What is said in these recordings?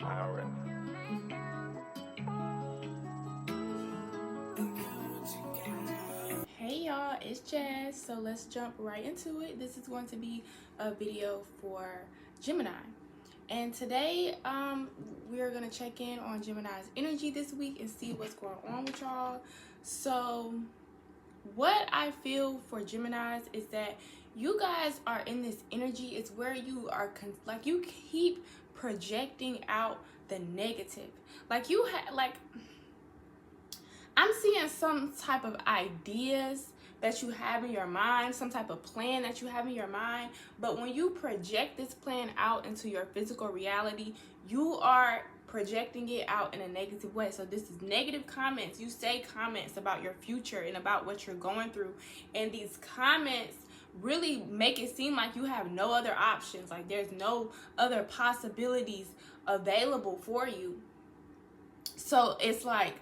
Alright. Hey y'all, it's Jazz. So let's jump right into it. This is going to be a video for Gemini. And today we're going to check in on Gemini's energy this week and see what's going on with y'all. So what I feel for Geminis is that you guys are in this energy. It's where you are like you keep projecting out the negative. Like I'm seeing some type of ideas that you have in your mind, some type of plan that you have in your mind. But when you project this plan out into your physical reality, you are projecting it out in a negative way. So this is negative comments. You say comments about your future and about what you're going through. And these comments really make it seem like you have no other options. Like there's no other possibilities available for you. So it's like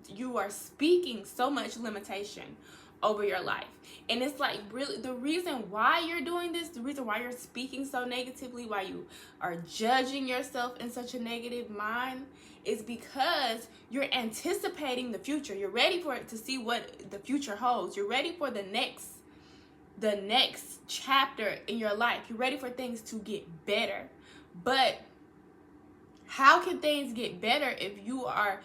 you are speaking so much limitation over your life. And it's like really the reason why you're doing this, the reason why you're speaking so negatively, why you are judging yourself in such a negative mind is because you're anticipating the future. You're ready for it to see what the future holds. You're ready for the next chapter in your life. You're ready for things to get better. But how can things get better if you are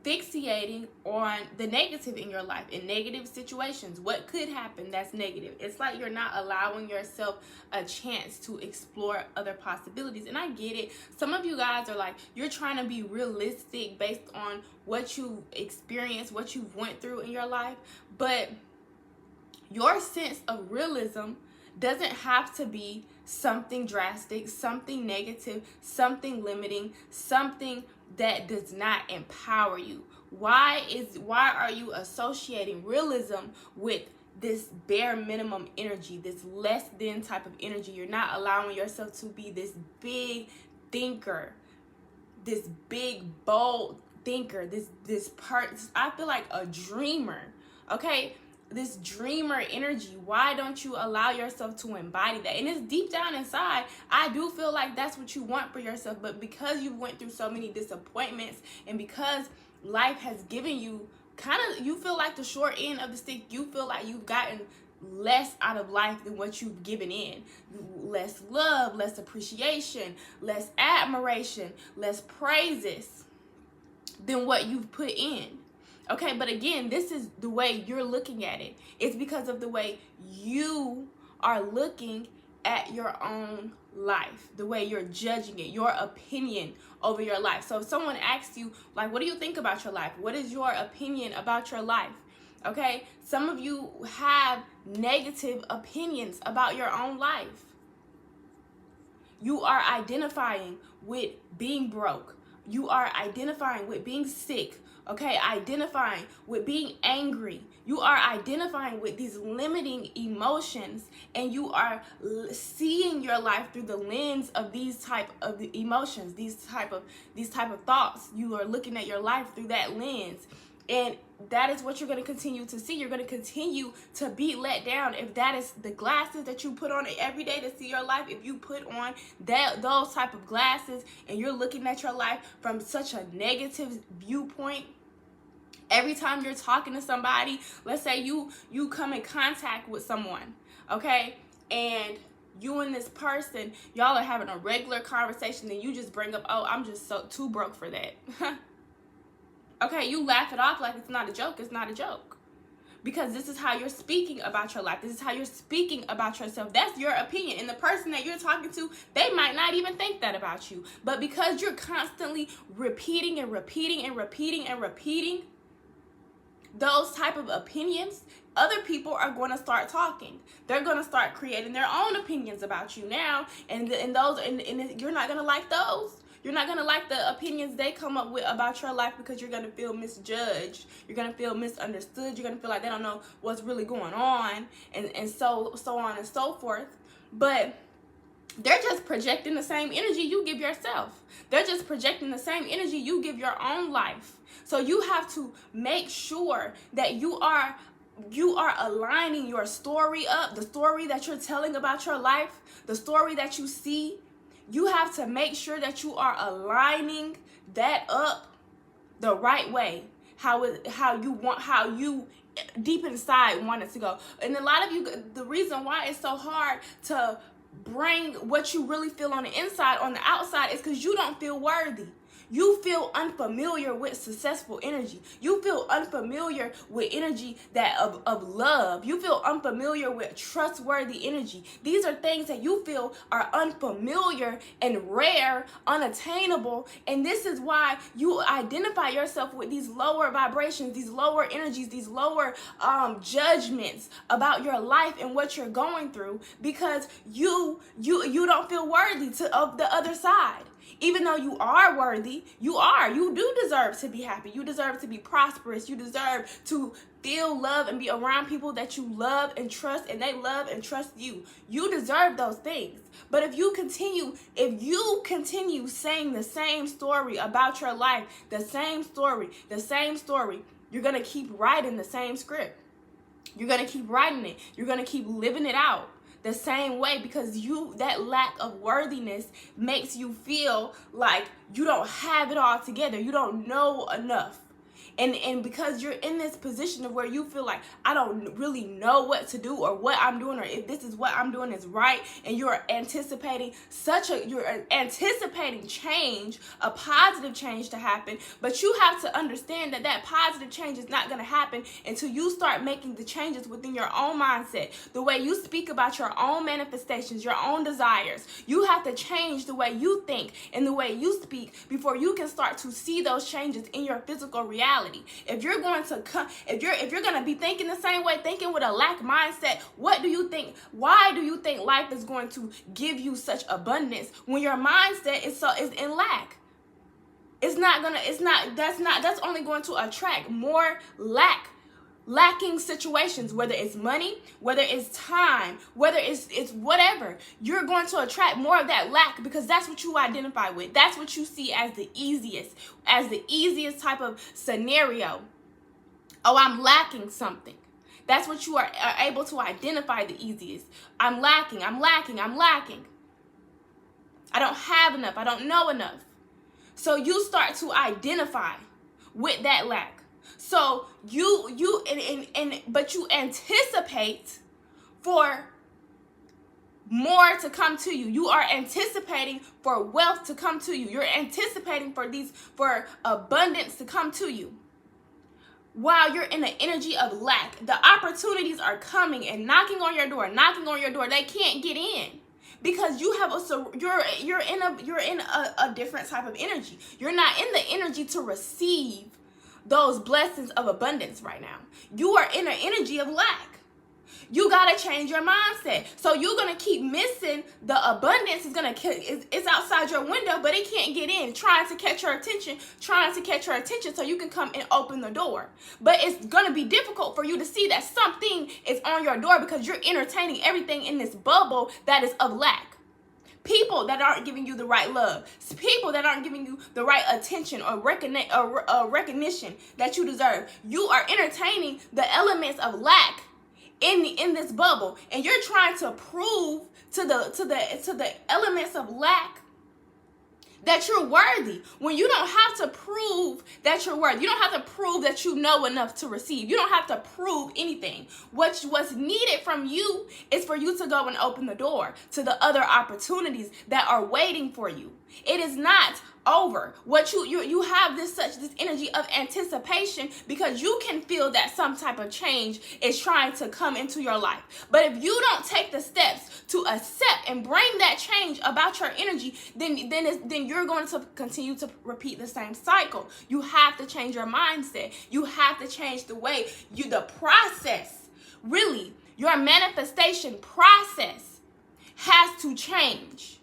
fixating on the negative in your life, in negative situations? What could happen that's negative? It's like you're not allowing yourself a chance to explore other possibilities. And I get it. Some of you guys are like, you're trying to be realistic based on what you experienced, what you've went through in your life. But your sense of realism doesn't have to be something drastic, something negative, something limiting, something that does not empower you. Why are you associating realism with this bare minimum energy, this less than type of energy? You're not allowing yourself to be this big thinker, this big bold thinker, this part. I feel like a dreamer. Okay, this dreamer energy. Why don't you allow yourself to embody that? And it's deep down inside, I do feel like that's what you want for yourself. But because you went through so many disappointments, and because life has given you you feel like the short end of the stick, you feel like you've gotten less out of life than what you've given in. Less love, less appreciation, less admiration, less praises than what you've put in. Okay, but again, this is the way you're looking at it. It's because of the way you are looking at your own life, the way you're judging it, your opinion over your life. So if someone asks you, like, what do you think about your life? What is your opinion about your life? Okay, some of you have negative opinions about your own life. You are identifying with being broke. You are identifying with being sick. Okay, identifying with being angry. You are identifying with these limiting emotions, and you are seeing your life through the lens of these type of emotions, these type of thoughts. You are looking at your life through that lens. And that is what you're going to continue to see. You're going to continue to be let down if that is the glasses that you put on every day to see your life. If you put on those type of glasses and you're looking at your life from such a negative viewpoint, every time you're talking to somebody, let's say you come in contact with someone, okay, and you and this person, y'all are having a regular conversation, and you just bring up, oh, I'm just so too broke for that. Okay, you laugh it off like it's not a joke. It's not a joke. Because this is how you're speaking about your life. This is how you're speaking about yourself. That's your opinion. And the person that you're talking to, they might not even think that about you. But because you're constantly repeating and repeating and repeating and repeating those type of opinions, other people are going to start talking. They're going to start creating their own opinions about you now. And you're not going to like those. You're not going to like the opinions they come up with about your life, because you're going to feel misjudged. You're going to feel misunderstood. You're going to feel like they don't know what's really going on, and so on and so forth. But they're just projecting the same energy you give yourself. They're just projecting the same energy you give your own life. So you have to make sure that you are aligning your story up, the story that you're telling about your life, the story that you see. you have to make sure that you are aligning that up the right way, how you deep inside want it to go. And a lot of you, the reason why it's so hard to bring what you really feel on the inside on the outside is because you don't feel worthy. You feel unfamiliar with successful energy. You feel unfamiliar with energy of love. You feel unfamiliar with trustworthy energy. These are things that you feel are unfamiliar and rare, unattainable. And this is why you identify yourself with these lower vibrations, these lower energies, these lower judgments about your life and what you're going through, because you don't feel worthy of the other side. Even though you are worthy, you do deserve to be happy. You deserve to be prosperous. You deserve to feel love and be around people that you love and trust, and they love and trust you. You deserve those things. But if you continue saying the same story about your life, the same story, you're going to keep writing the same script. You're going to keep writing it. You're going to keep living it out the same way, because that lack of worthiness makes you feel like you don't have it all together. You don't know enough. And because you're in this position of where you feel like, I don't really know what to do or what I'm doing, or if this is what I'm doing is right, and you're anticipating change, a positive change to happen, but you have to understand that positive change is not going to happen until you start making the changes within your own mindset, the way you speak about your own manifestations, your own desires. You have to change the way you think and the way you speak before you can start to see those changes in your physical reality. If you're going to be thinking the same way, thinking with a lack mindset, what do you think? Why do you think life is going to give you such abundance when your mindset is in lack? That's only going to attract more lacking situations, whether it's money, whether it's time, whether it's whatever. You're going to attract more of that lack, because that's what you identify with. That's what you see as the easiest type of scenario. Oh, I'm lacking something. That's what you are able to identify the easiest. I'm lacking. I don't have enough. I don't know enough. So you start to identify with that lack. So but you anticipate for more to come to you. You are anticipating for wealth to come to you. You're anticipating for abundance to come to you. While you're in the energy of lack, the opportunities are coming and knocking on your door. They can't get in, because you're in a different type of energy. You're not in the energy to receive those blessings of abundance right now. You are in an energy of lack. You got to change your mindset. So you're going to keep missing the abundance. It's outside your window, but it can't get in, trying to catch your attention so you can come and open the door. But it's going to be difficult for you to see that something is on your door, because you're entertaining everything in this bubble that is of lack. People that aren't giving you the right love. People that aren't giving you the right attention or recognition that you deserve. You are entertaining the elements of lack in this bubble, and you're trying to prove to the elements of lack that you're worthy, when you don't have to prove that you're worthy. You don't have to prove that you know enough to receive. You don't have to prove anything. What's needed from you is for you to go and open the door to the other opportunities that are waiting for you. It is not over. What you have this energy of anticipation, because you can feel that some type of change is trying to come into your life. But if you don't take the steps to accept and bring that change about your energy, then you're going to continue to repeat the same cycle. You have to change your mindset. You have to change the way the process, really, your manifestation process has to change.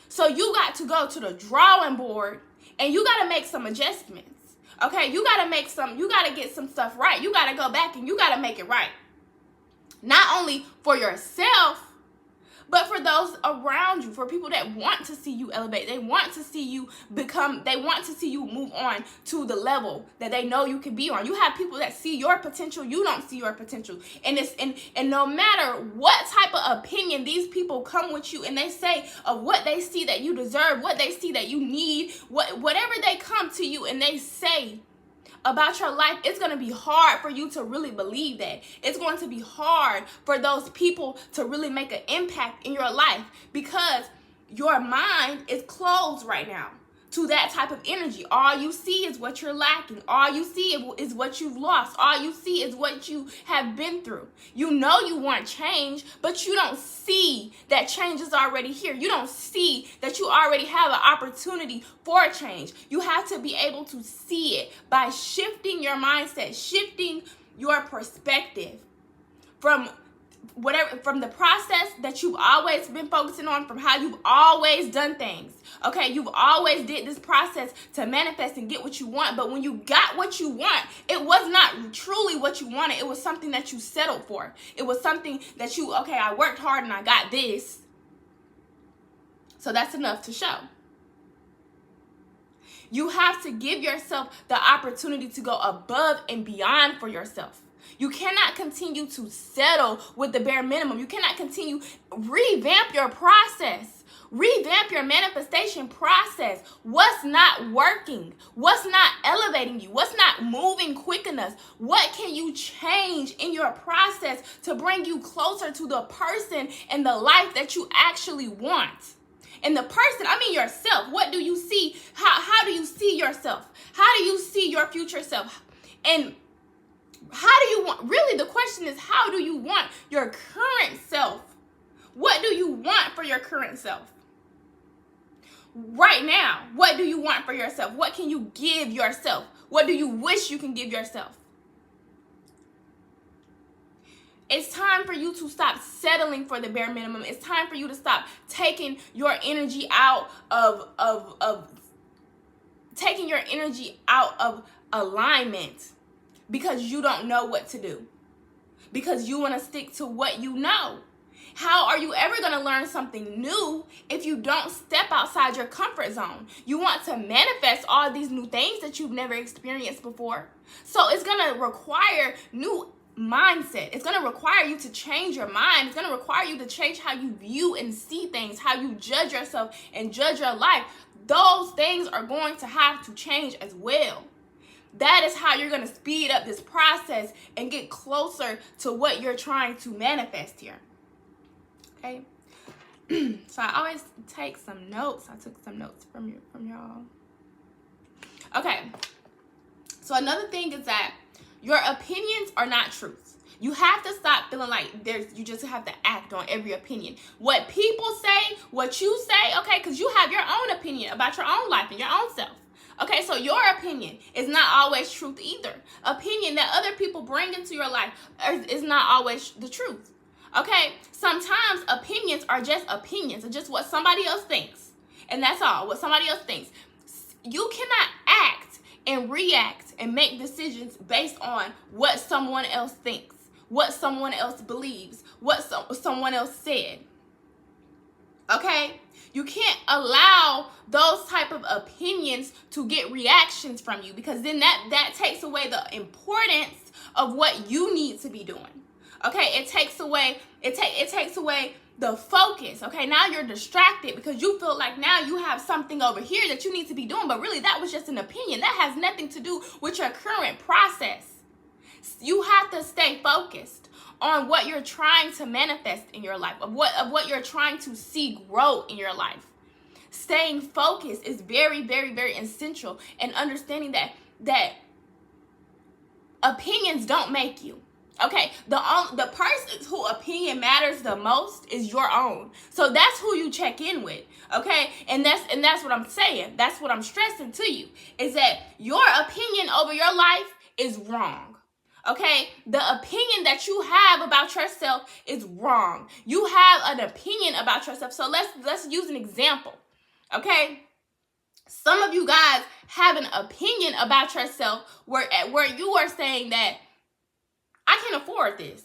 So you got to go to the drawing board, and you got to make some adjustments. Okay, you got to get some stuff right. You got to go back and you got to make it right. Not only for yourself, but for those around you, for people that want to see you elevate. They want to see you they want to see you move on to the level that they know you can be on. You have people that see your potential, you don't see your potential. And no matter what type of opinion these people come with you and they say of what they see that you deserve, what they see that you need, whatever they come to you and they say about your life, it's going to be hard for you to really believe that. It's going to be hard for those people to really make an impact in your life because your mind is closed right now to that type of energy. All you see is what you're lacking. All you see is what you've lost. All you see is what you have been through. You know you want change, but you don't see that change is already here. You don't see that you already have an opportunity for change. You have to be able to see it by shifting your mindset, shifting your perspective from the process that you've always been focusing on, from how you've always done things. Okay, you've always did this process to manifest and get what you want, but when you got what you want, it was not truly what you wanted. It was something that you settled for. It was something that I worked hard and I got this, so that's enough to show. You have to give yourself the opportunity to go above and beyond for yourself. You cannot continue to settle with the bare minimum. You cannot continue. Revamp your process. Revamp your manifestation process. What's not working? What's not elevating you? What's not moving quick enough? What can you change in your process to bring you closer to the person and the life that you actually want? And the person, I mean yourself. What do you see? How do you see yourself? How do you see your future self? And how do you want, really the question is, how do you want your current self? What do you want for your current self? Right now, what do you want for yourself? What can you give yourself? What do you wish you can give yourself? It's time for you to stop settling for the bare minimum. It's time for you to stop taking your energy out of alignment because you don't know what to do. Because you want to stick to what you know. How are you ever going to learn something new if you don't step outside your comfort zone? You want to manifest all these new things that you've never experienced before. So it's going to require new mindset. It's going to require you to change your mind. It's going to require you to change how you view and see things, how you judge yourself and judge your life. Those things are going to have to change as well. That is how you're going to speed up this process and get closer to what you're trying to manifest here. Okay? So I always take some notes. I took some notes from y'all. Okay. So another thing is that your opinions are not truth. You have to stop feeling like you just have to act on every opinion. What people say, what you say, okay, because you have your own opinion about your own life and your own self. Okay, so your opinion is not always truth either. Opinion that other people bring into your life is not always the truth. Okay, sometimes opinions are just opinions, or just what somebody else thinks. And that's all, what somebody else thinks. You cannot act and react and make decisions based on what someone else thinks, what someone else believes, what someone else said. Okay? You can't allow those type of opinions to get reactions from you, because then that takes away the importance of what you need to be doing. Okay? It takes away the focus. Okay? Now you're distracted because you feel like now you have something over here that you need to be doing, but really that was just an opinion. That has nothing to do with your current process. You have to stay focused on what you're trying to manifest in your life, of what you're trying to see grow in your life. Staying focused is very, very, very essential, and understanding that opinions don't make you. Okay, the person whose opinion matters the most is your own. So that's who you check in with. Okay, and that's what I'm saying. That's what I'm stressing to you, is that your opinion over your life is wrong. Okay, the opinion that you have about yourself is wrong. You have an opinion about yourself. So let's use an example. Okay, some of you guys have an opinion about yourself where you are saying that I can't afford this.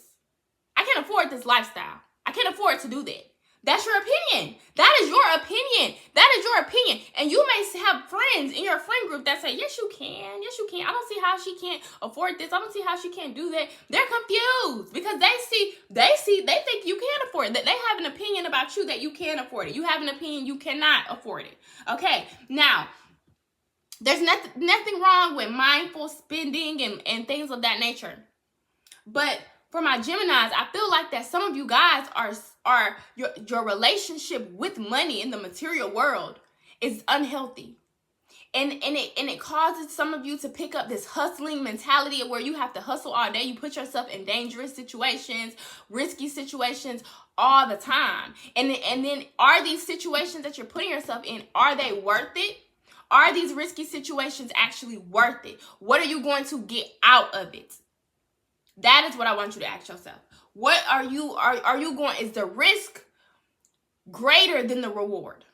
I can't afford this lifestyle. I can't afford to do that. That's your opinion. That is your opinion. That is your opinion. And you may have friends in your friend group that say, yes, you can. Yes, you can. I don't see how she can't afford this. I don't see how she can't do that. They're confused because they think you can afford it. That they have an opinion about you that you can afford it. You have an opinion you cannot afford it. Okay. Now, there's nothing wrong with mindful spending and things of that nature. But for my Geminis, I feel like that some of you guys are your relationship with money in the material world is unhealthy. And it causes some of you to pick up this hustling mentality where you have to hustle all day. You put yourself in dangerous situations, risky situations all the time. And then are these situations that you're putting yourself in, are they worth it? Are these risky situations actually worth it? What are you going to get out of it? That is what I want you to ask yourself. What are you going, is the risk greater than the reward?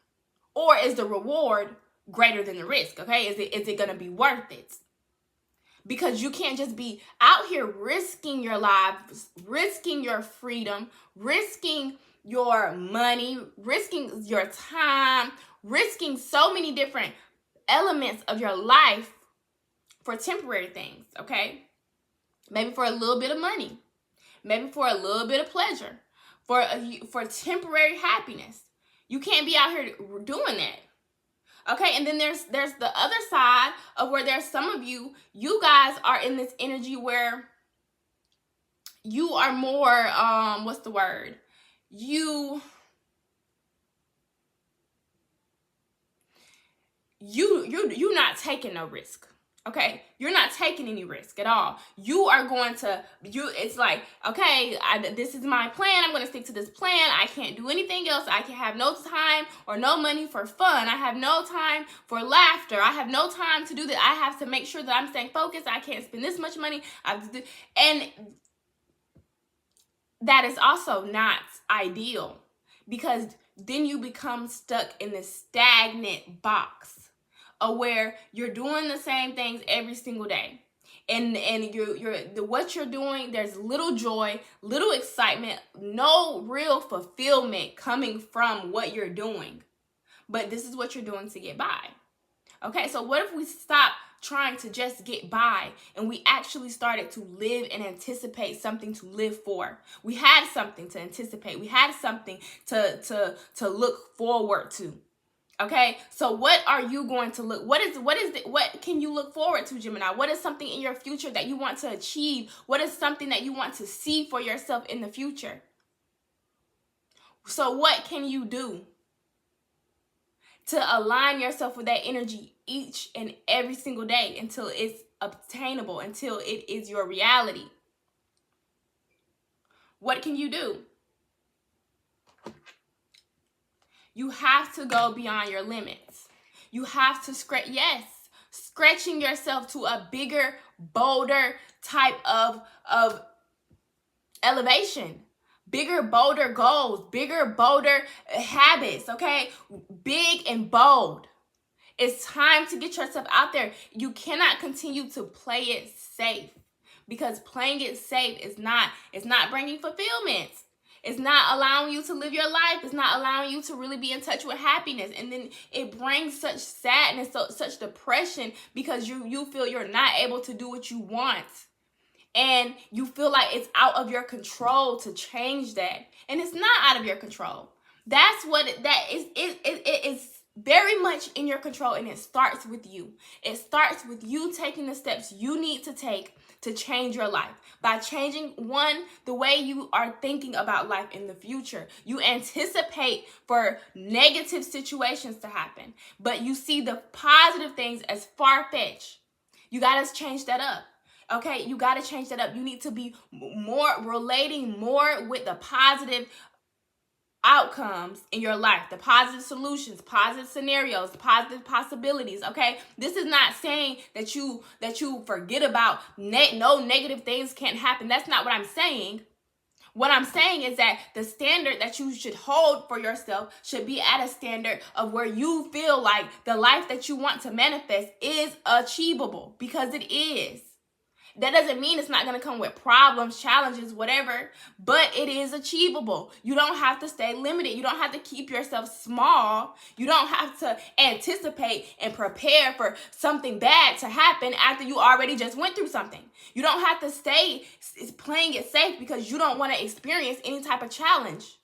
Or is the reward greater than the risk? Okay, is it going to be worth it? Because you can't just be out here risking your lives, risking your freedom, risking your money, risking your time, risking so many different elements of your life for temporary things, okay? Maybe for a little bit of money, maybe for a little bit of pleasure, for temporary happiness. You can't be out here doing that. Okay, and then there's the other side of where there's some of you guys are in this energy where you are more, what's the word? You're not taking no risk. Okay, you're not taking any risk at all. You are going to, it's like, okay, this is my plan. I'm going to stick to this plan. I can't do anything else. I can have no time or no money for fun. I have no time for laughter. I have no time to do that. I have to make sure that I'm staying focused. I can't spend this much money. And that is also not ideal because then you become stuck in this stagnant box where you're doing the same things every single day. And what you're doing, there's little joy, little excitement, no real fulfillment coming from what you're doing. But this is what you're doing to get by. Okay, so what if we stop trying to just get by and we actually started to live and anticipate something to live for? We had something to anticipate. We had something to look forward to. Okay, so what are you going to look? What can you look forward to, Gemini? What is something in your future that you want to achieve? What is something that you want to see for yourself in the future? So what can you do to align yourself with that energy each and every single day until it's obtainable, until it is your reality? What can you do? You have to go beyond your limits. You have to stretching yourself to a bigger, bolder type of elevation. Bigger, bolder goals, bigger, bolder habits, okay? Big and bold. It's time to get yourself out there. You cannot continue to play it safe because playing it safe is not bringing fulfillment. It's not allowing you to live your life. It's not allowing you to really be in touch with happiness. And then it brings such sadness, such depression because you feel you're not able to do what you want. And you feel like it's out of your control to change that. And it's not out of your control. That's what that is. It is very much in your control, and it starts with you. It starts with you taking the steps you need to take to change your life. By changing, one, the way you are thinking about life in the future. You anticipate for negative situations to happen, but you see the positive things as far-fetched. You got to change that up. Okay, you got to change that up. You need to be relating more with the positive outcomes in your life, the positive solutions, positive scenarios, positive possibilities. Okay, this is not saying that you forget about no negative things can't happen. That's not what I'm saying. What I'm saying is that the standard that you should hold for yourself should be at a standard of where you feel like the life that you want to manifest is achievable, because it is. That doesn't mean it's not going to come with problems, challenges, whatever, but it is achievable. You don't have to stay limited. You don't have to keep yourself small. You don't have to anticipate and prepare for something bad to happen after you already just went through something. You don't have to stay playing it safe because you don't want to experience any type of challenge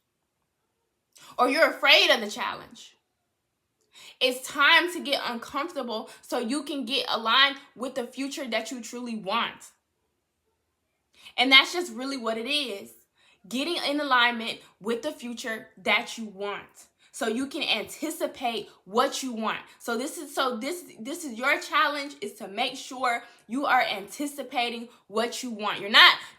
or you're afraid of the challenge. It's time to get uncomfortable so you can get aligned with the future that you truly want. And that's just really what it is. Getting in alignment with the future that you want. So you can anticipate what you want. So this is your challenge, is to make sure you are anticipating what you want.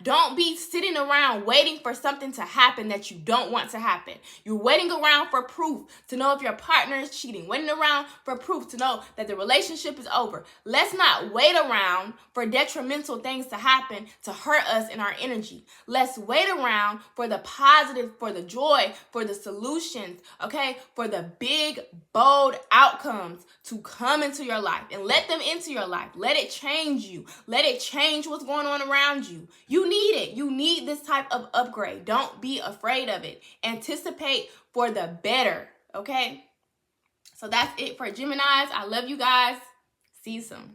Don't be sitting around waiting for something to happen that you don't want to happen. You're waiting around for proof to know if your partner is cheating. Waiting around for proof to know that the relationship is over. Let's not wait around for detrimental things to happen to hurt us in our energy. Let's wait around for the positive, for the joy, for the solutions, okay? For the big, bold outcomes to come into your life, and let them into your life. Let it change you. Let it change what's going on around you. You need it. You need this type of upgrade. Don't be afraid of it. Anticipate for the better, okay? So that's it for Geminis. I love you guys. See you soon.